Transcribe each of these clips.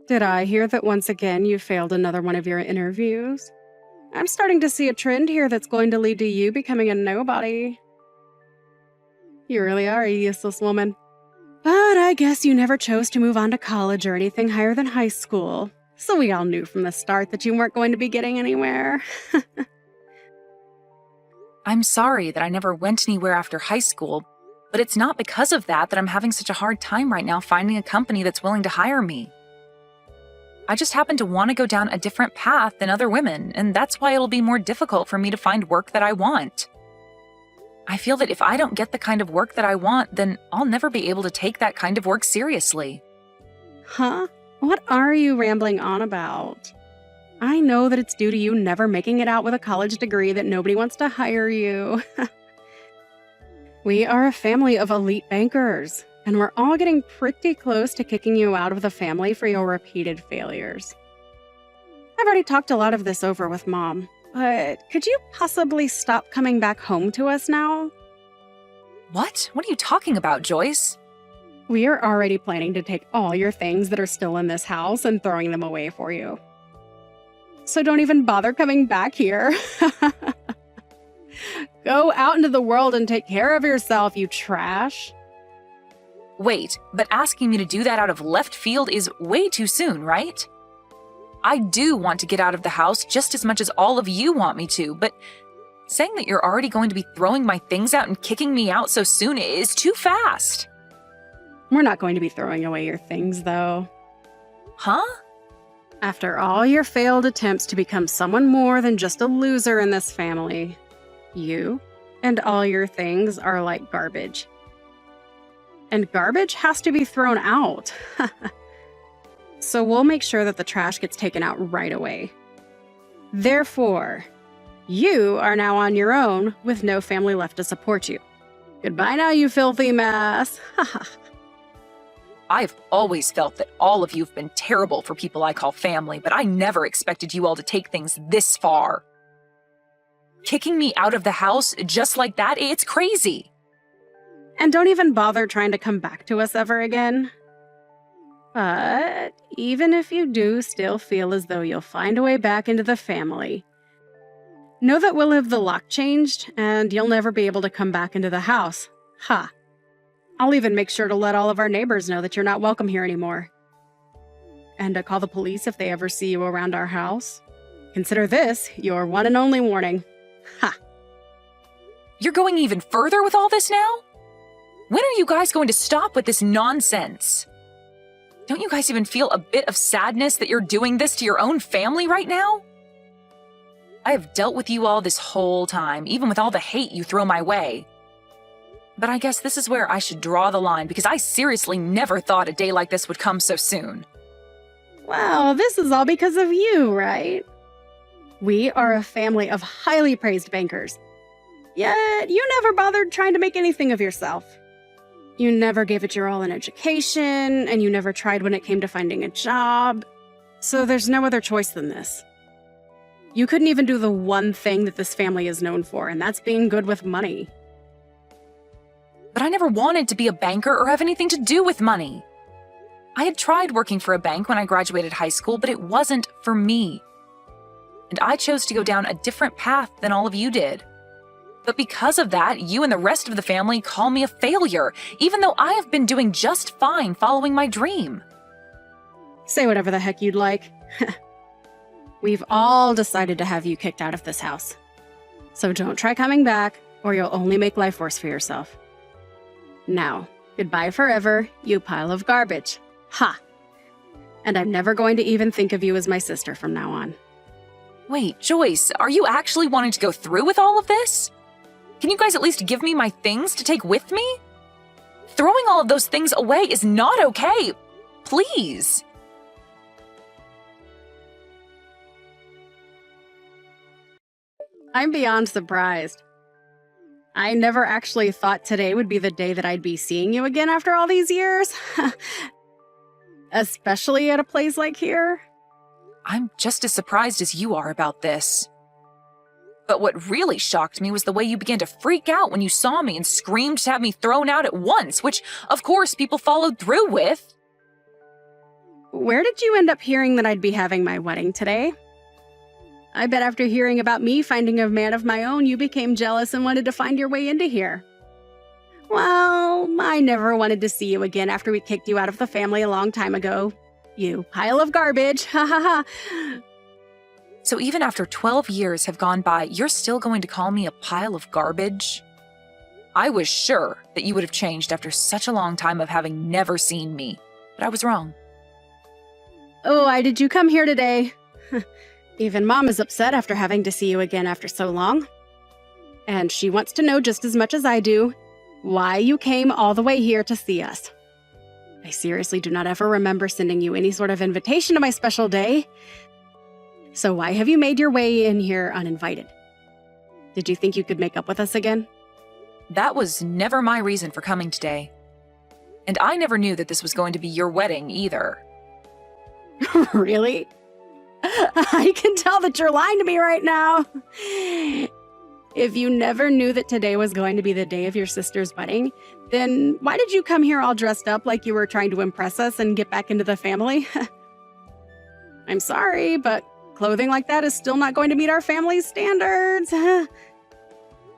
Did I hear that once again you failed another one of your interviews? I'm starting to see a trend here that's going to lead to you becoming a nobody. You really are a useless woman. But I guess you never chose to move on to college or anything higher than high school. So we all knew from the start that you weren't going to be getting anywhere. I'm sorry that I never went anywhere after high school, but it's not because of that I'm having such a hard time right now finding a company that's willing to hire me. I just happen to want to go down a different path than other women, and that's why it'll be more difficult for me to find work that I want. I feel that if I don't get the kind of work that I want, then I'll never be able to take that kind of work seriously. Huh? What are you rambling on about? I know that it's due to you never making it out with a college degree that nobody wants to hire you. We are a family of elite bankers, and we're all getting pretty close to kicking you out of the family for your repeated failures. I've already talked a lot of this over with Mom, but could you possibly stop coming back home to us now? What? What are you talking about, Joyce? We are already planning to take all your things that are still in this house and throwing them away for you. So don't even bother coming back here. Go out into the world and take care of yourself, you trash. Wait, but asking me to do that out of left field is way too soon, right? I do want to get out of the house just as much as all of you want me to, but saying that you're already going to be throwing my things out and kicking me out so soon is too fast. We're not going to be throwing away your things, though. Huh? After all your failed attempts to become someone more than just a loser in this family, you and all your things are like garbage. And garbage has to be thrown out. So we'll make sure that the trash gets taken out right away. Therefore, you are now on your own with no family left to support you. Goodbye now, you filthy mess. I've always felt that all of you have been terrible for people I call family, but I never expected you all to take things this far. Kicking me out of the house just like that, it's crazy. And don't even bother trying to come back to us ever again. But even if you do still feel as though you'll find a way back into the family, know that we'll have the lock changed and you'll never be able to come back into the house. Ha! I'll even make sure to let all of our neighbors know that you're not welcome here anymore. And to call the police if they ever see you around our house. Consider this your one and only warning. Ha! You're going even further with all this now? When are you guys going to stop with this nonsense? Don't you guys even feel a bit of sadness that you're doing this to your own family right now? I have dealt with you all this whole time, even with all the hate you throw my way. But I guess this is where I should draw the line, because I seriously never thought a day like this would come so soon. Well, this is all because of you, right? We are a family of highly praised bankers. Yet, you never bothered trying to make anything of yourself. You never gave it your all in education, and you never tried when it came to finding a job. So there's no other choice than this. You couldn't even do the one thing that this family is known for, and that's being good with money. But I never wanted to be a banker or have anything to do with money. I had tried working for a bank when I graduated high school, but it wasn't for me. And I chose to go down a different path than all of you did. But because of that, you and the rest of the family call me a failure, even though I have been doing just fine following my dream. Say whatever the heck you'd like. We've all decided to have you kicked out of this house. So don't try coming back, or you'll only make life worse for yourself. Now, goodbye forever, you pile of garbage. Ha! And I'm never going to even think of you as my sister from now on. Wait, Joyce, are you actually wanting to go through with all of this? Can you guys at least give me my things to take with me? Throwing all of those things away is not okay. Please. I'm beyond surprised. I never actually thought today would be the day that I'd be seeing you again after all these years. Especially at a place like here. I'm just as surprised as you are about this. But what really shocked me was the way you began to freak out when you saw me and screamed to have me thrown out at once, which, of course, people followed through with. Where did you end up hearing that I'd be having my wedding today? I bet after hearing about me finding a man of my own, you became jealous and wanted to find your way into here. Well, I never wanted to see you again after we kicked you out of the family a long time ago. You pile of garbage, ha ha ha. So even after 12 years have gone by, you're still going to call me a pile of garbage? I was sure that you would have changed after such a long time of having never seen me, but I was wrong. Oh, why did you come here today? Even Mom is upset after having to see you again after so long. And she wants to know just as much as I do why you came all the way here to see us. I seriously do not ever remember sending you any sort of invitation to my special day. So why have you made your way in here uninvited? Did you think you could make up with us again? That was never my reason for coming today. And I never knew that this was going to be your wedding either. Really? I can tell that you're lying to me right now. If you never knew that today was going to be the day of your sister's wedding, then why did you come here all dressed up like you were trying to impress us and get back into the family? I'm sorry, but clothing like that is still not going to meet our family's standards.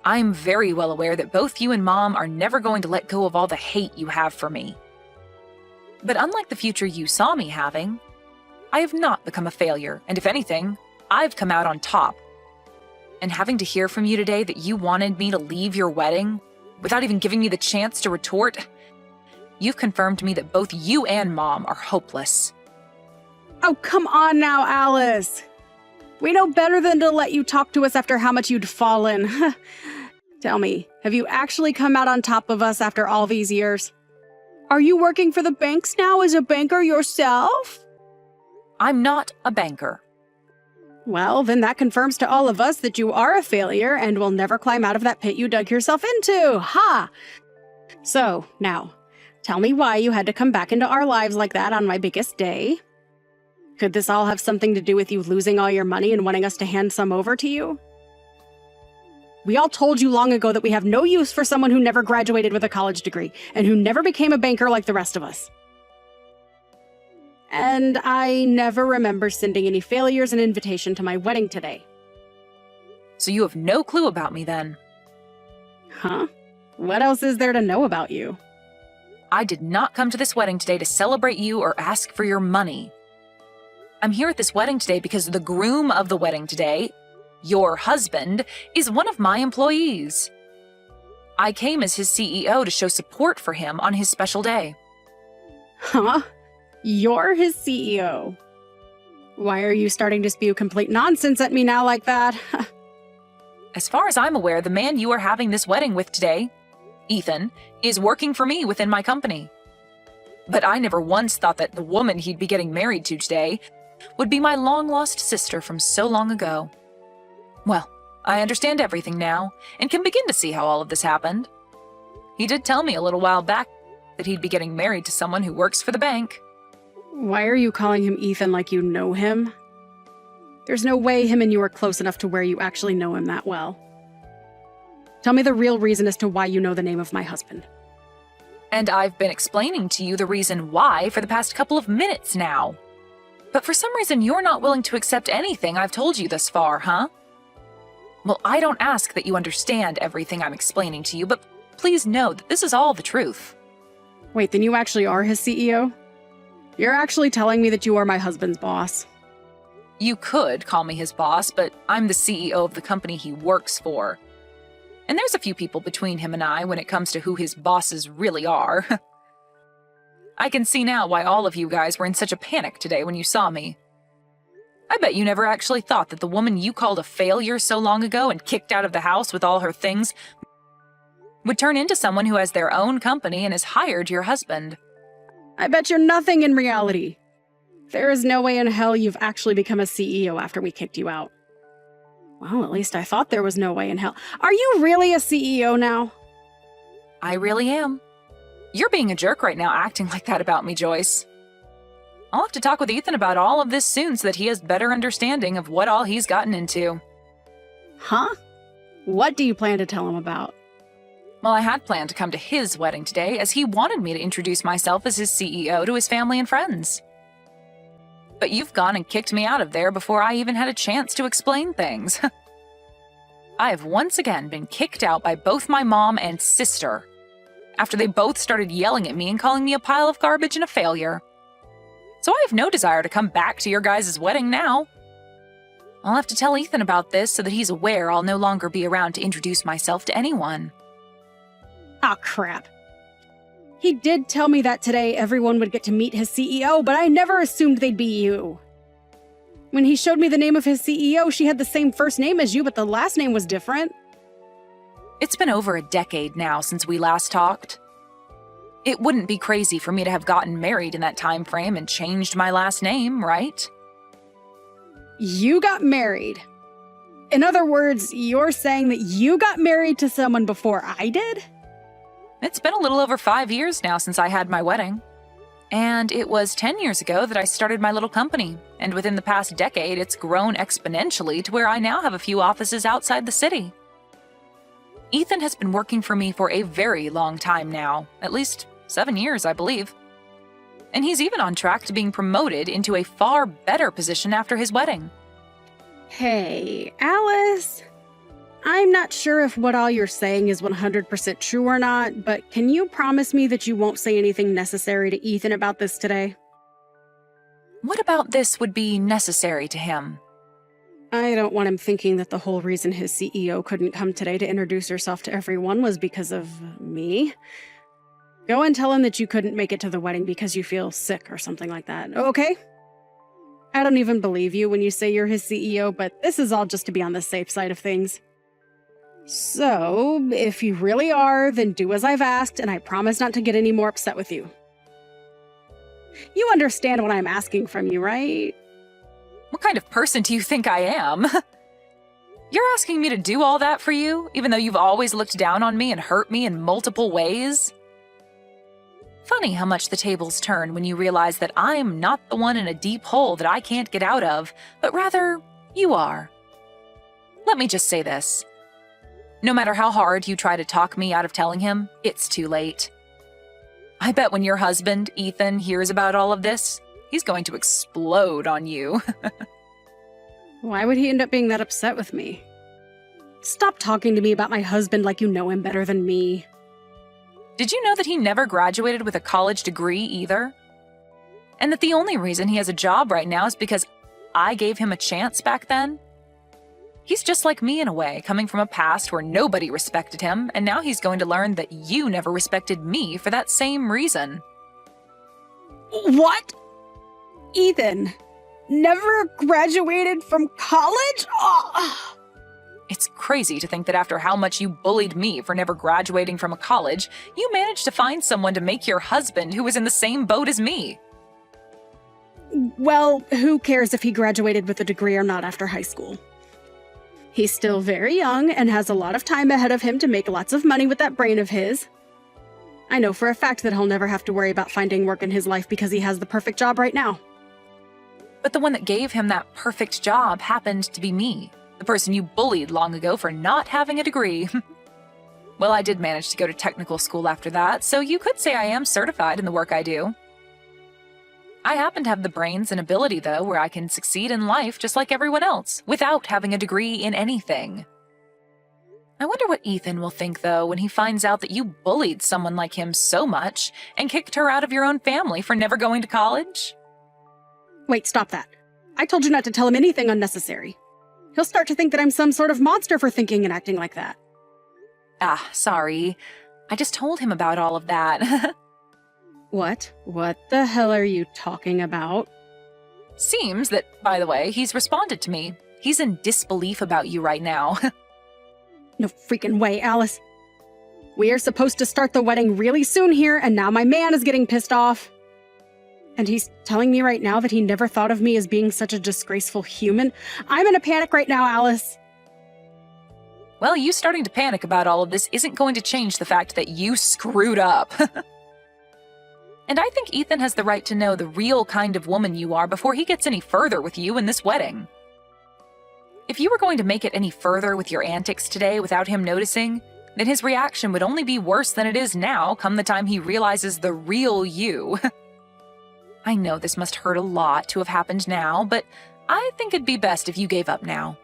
I'm very well aware that both you and Mom are never going to let go of all the hate you have for me. But unlike the future you saw me having, I have not become a failure, and if anything, I've come out on top. And having to hear from you today that you wanted me to leave your wedding without even giving me the chance to retort, you've confirmed to me that both you and Mom are hopeless. Oh, come on now, Alice. We know better than to let you talk to us after how much you'd fallen. Tell me, have you actually come out on top of us after all these years? Are you working for the banks now as a banker yourself? I'm not a banker. Well, then that confirms to all of us that you are a failure and will never climb out of that pit you dug yourself into. Ha! So, now, tell me why you had to come back into our lives like that on my biggest day. Could this all have something to do with you losing all your money and wanting us to hand some over to you? We all told you long ago that we have no use for someone who never graduated with a college degree and who never became a banker like the rest of us. And I never remember sending any failures an invitation to my wedding today. So you have no clue about me then? Huh? What else is there to know about you? I did not come to this wedding today to celebrate you or ask for your money. I'm here at this wedding today because the groom of the wedding today, your husband, is one of my employees. I came as his CEO to show support for him on his special day. Huh? You're his CEO. Why are you starting to spew complete nonsense at me now like that? As far as I'm aware, the man you are having this wedding with today, Ethan, is working for me within my company. But I never once thought that the woman he'd be getting married to today would be my long-lost sister from so long ago. Well, I understand everything now and can begin to see how all of this happened. He did tell me a little while back that he'd be getting married to someone who works for the bank. Why are you calling him Ethan like you know him? There's no way him and you are close enough to where you actually know him that well. Tell me the real reason as to why you know the name of my husband. And I've been explaining to you the reason why for the past couple of minutes now. But for some reason, you're not willing to accept anything I've told you thus far, huh? Well, I don't ask that you understand everything I'm explaining to you, but please know that this is all the truth. Wait, then you actually are his CEO? You're actually telling me that you are my husband's boss? You could call me his boss, but I'm the CEO of the company he works for. And there's a few people between him and I when it comes to who his bosses really are. I can see now why all of you guys were in such a panic today when you saw me. I bet you never actually thought that the woman you called a failure so long ago and kicked out of the house with all her things would turn into someone who has their own company and has hired your husband. I bet you're nothing in reality. There is no way in hell you've actually become a CEO after we kicked you out. Well, at least I thought there was no way in hell. Are you really a CEO now? I really am. You're being a jerk right now acting like that about me, Joyce. I'll have to talk with Ethan about all of this soon so that he has better understanding of what all he's gotten into. Huh? What do you plan to tell him about? Well, I had planned to come to his wedding today as he wanted me to introduce myself as his CEO to his family and friends. But you've gone and kicked me out of there before I even had a chance to explain things. I have once again been kicked out by both my mom and sister, after they both started yelling at me and calling me a pile of garbage and a failure. So I have no desire to come back to your guys' wedding now. I'll have to tell Ethan about this so that he's aware I'll no longer be around to introduce myself to anyone. Ah, crap. He did tell me that today everyone would get to meet his CEO, but I never assumed they'd be you. When he showed me the name of his CEO, she had the same first name as you, but the last name was different. It's been over a decade now since we last talked. It wouldn't be crazy for me to have gotten married in that time frame and changed my last name, right? You got married. In other words, you're saying that you got married to someone before I did? It's been a little over 5 years now since I had my wedding. And it was 10 years ago that I started my little company, and within the past decade, it's grown exponentially to where I now have a few offices outside the city. Ethan has been working for me for a very long time now, at least 7 years, I believe. And he's even on track to being promoted into a far better position after his wedding. Hey, Alice. I'm not sure if what all you're saying is 100% true or not, but can you promise me that you won't say anything necessary to Ethan about this today? What about this would be necessary to him? I don't want him thinking that the whole reason his CEO couldn't come today to introduce herself to everyone was because of me. Go and tell him that you couldn't make it to the wedding because you feel sick or something like that, okay? I don't even believe you when you say you're his CEO, but this is all just to be on the safe side of things. So, if you really are, then do as I've asked, and I promise not to get any more upset with you. You understand what I'm asking from you, right? What kind of person do you think I am? You're asking me to do all that for you, even though you've always looked down on me and hurt me in multiple ways? Funny how much the tables turn when you realize that I'm not the one in a deep hole that I can't get out of, but rather, you are. Let me just say this. No matter how hard you try to talk me out of telling him, it's too late. I bet when your husband, Ethan, hears about all of this, he's going to explode on you. Why would he end up being that upset with me? Stop talking to me about my husband like you know him better than me. Did you know that he never graduated with a college degree either? And that the only reason he has a job right now is because I gave him a chance back then? He's just like me in a way, coming from a past where nobody respected him, and now he's going to learn that you never respected me for that same reason. What? Ethan, never graduated from college? Oh. It's crazy to think that after how much you bullied me for never graduating from a college, you managed to find someone to make your husband who was in the same boat as me. Well, who cares if he graduated with a degree or not after high school? He's still very young and has a lot of time ahead of him to make lots of money with that brain of his. I know for a fact that he'll never have to worry about finding work in his life because he has the perfect job right now. But the one that gave him that perfect job happened to be me, the person you bullied long ago for not having a degree. Well, I did manage to go to technical school after that, so you could say I am certified in the work I do. I happen to have the brains and ability, though, where I can succeed in life just like everyone else, without having a degree in anything. I wonder what Ethan will think, though, when he finds out that you bullied someone like him so much and kicked her out of your own family for never going to college. Wait, stop that. I told you not to tell him anything unnecessary. He'll start to think that I'm some sort of monster for thinking and acting like that. Ah, sorry. I just told him about all of that. What? What the hell are you talking about? Seems that, by the way, he's responded to me. He's in disbelief about you right now. No freaking way, Alice. We are supposed to start the wedding really soon here, and now my man is getting pissed off. And he's telling me right now that he never thought of me as being such a disgraceful human. I'm in a panic right now, Alice. Well, you starting to panic about all of this isn't going to change the fact that you screwed up. And I think Ethan has the right to know the real kind of woman you are before he gets any further with you in this wedding. If you were going to make it any further with your antics today without him noticing, then his reaction would only be worse than it is now come the time he realizes the real you. I know this must hurt a lot to have happened now, but I think it'd be best if you gave up now.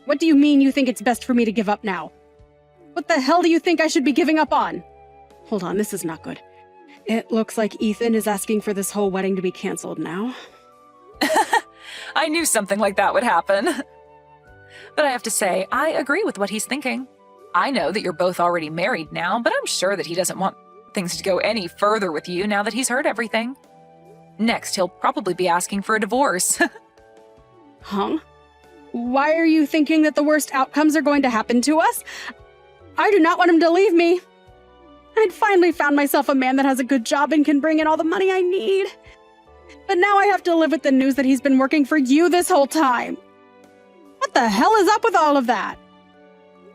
What do you mean you think it's best for me to give up now? What the hell do you think I should be giving up on? Hold on, this is not good. It looks like Ethan is asking for this whole wedding to be canceled now. I knew something like that would happen. But I have to say, I agree with what he's thinking. I know that you're both already married now, but I'm sure that he doesn't want things to go any further with you now that he's heard everything. Next, he'll probably be asking for a divorce. Huh? Why are you thinking that the worst outcomes are going to happen to us? I do not want him to leave me. I'd finally found myself a man that has a good job and can bring in all the money I need. But now I have to live with the news that he's been working for you this whole time. What the hell is up with all of that?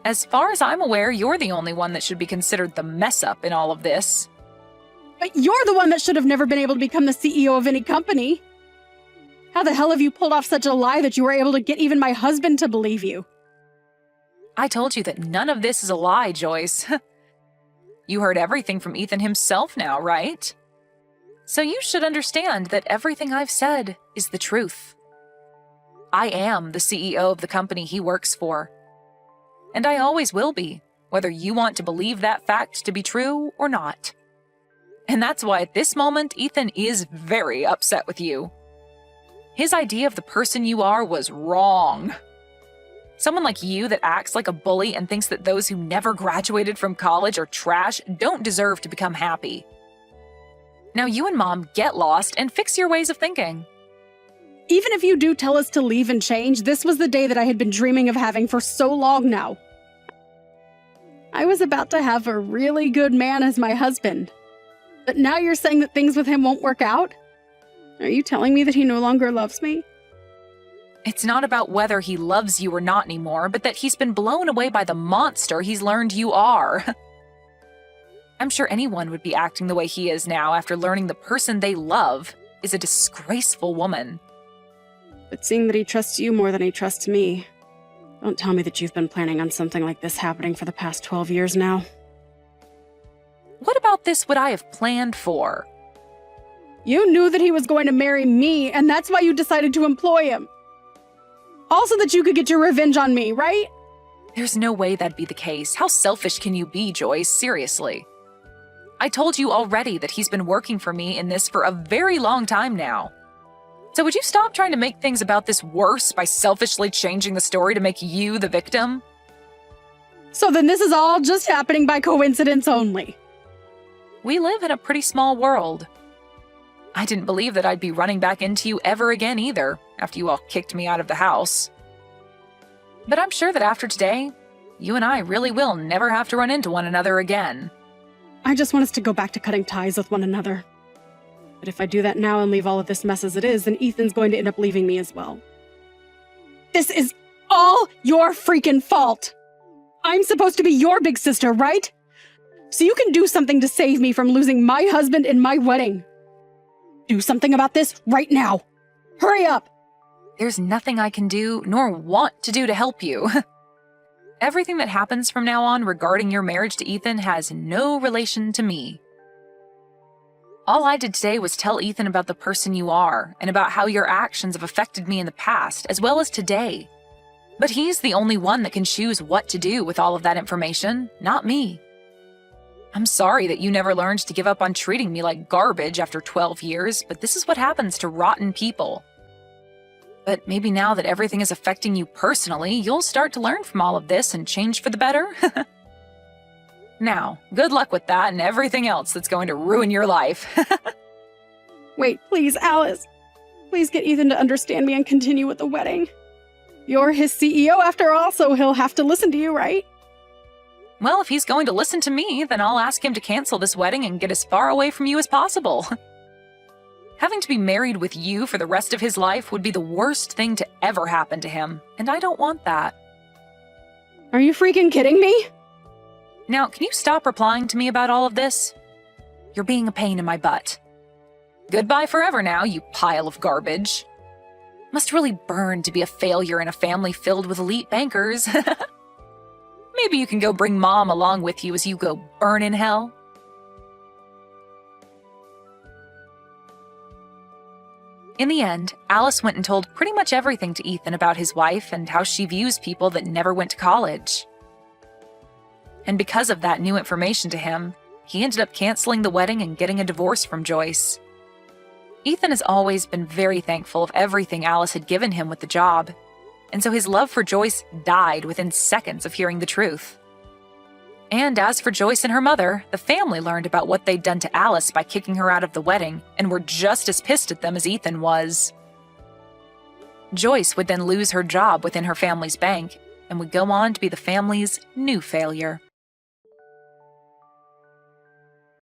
As far as I'm aware, you're the only one that should be considered the mess-up in all of this. But you're the one that should have never been able to become the CEO of any company. How the hell have you pulled off such a lie that you were able to get even my husband to believe you? I told you that none of this is a lie, Joyce. You heard everything from Ethan himself now, right? So you should understand that everything I've said is the truth. I am the CEO of the company he works for. And I always will be, whether you want to believe that fact to be true or not. And that's why at this moment, Ethan is very upset with you. His idea of the person you are was wrong. Someone like you that acts like a bully and thinks that those who never graduated from college are trash don't deserve to become happy. Now you and Mom get lost and fix your ways of thinking. Even if you do tell us to leave and change, this was the day that I had been dreaming of having for so long now. I was about to have a really good man as my husband. But now you're saying that things with him won't work out? Are you telling me that he no longer loves me? It's not about whether he loves you or not anymore, but that he's been blown away by the monster he's learned you are. I'm sure anyone would be acting the way he is now after learning the person they love is a disgraceful woman. But seeing that he trusts you more than he trusts me, don't tell me that you've been planning on something like this happening for the past 12 years now. What about this would I have planned for? You knew that he was going to marry me, and that's why you decided to employ him. Also that you could get your revenge on me, right? There's no way that'd be the case. How selfish can you be, Joyce? Seriously. I told you already that he's been working for me in this for a very long time now. So would you stop trying to make things about this worse by selfishly changing the story to make you the victim? So then this is all just happening by coincidence only. We live in a pretty small world. I didn't believe that I'd be running back into you ever again either, after you all kicked me out of the house. But I'm sure that after today, you and I really will never have to run into one another again. I just want us to go back to cutting ties with one another. But if I do that now and leave all of this mess as it is, then Ethan's going to end up leaving me as well. This is all your freaking fault! I'm supposed to be your big sister, right? So you can do something to save me from losing my husband and my wedding. Do something about this right now. Hurry up! There's nothing I can do nor want to do to help you. Everything that happens from now on regarding your marriage to Ethan has no relation to me. All I did today was tell Ethan about the person you are and about how your actions have affected me in the past as well as today. But he's the only one that can choose what to do with all of that information, not me. I'm sorry that you never learned to give up on treating me like garbage after 12 years, but this is what happens to rotten people. But maybe now that everything is affecting you personally, you'll start to learn from all of this and change for the better. Now, good luck with that and everything else that's going to ruin your life. Wait, please, Alice. Please get Ethan to understand me and continue with the wedding. You're his CEO after all, so he'll have to listen to you, right? Well, if he's going to listen to me, then I'll ask him to cancel this wedding and get as far away from you as possible. Having to be married with you for the rest of his life would be the worst thing to ever happen to him, and I don't want that. Are you freaking kidding me? Now, can you stop replying to me about all of this? You're being a pain in my butt. Goodbye forever now, you pile of garbage. Must really burn to be a failure in a family filled with elite bankers. Maybe you can go bring Mom along with you as you go burn in hell. In the end, Alice went and told pretty much everything to Ethan about his wife and how she views people that never went to college. And because of that new information to him, he ended up canceling the wedding and getting a divorce from Joyce. Ethan has always been very thankful of everything Alice had given him with the job, and so his love for Joyce died within seconds of hearing the truth. And as for Joyce and her mother, the family learned about what they'd done to Alice by kicking her out of the wedding and were just as pissed at them as Ethan was. Joyce would then lose her job within her family's bank and would go on to be the family's new failure.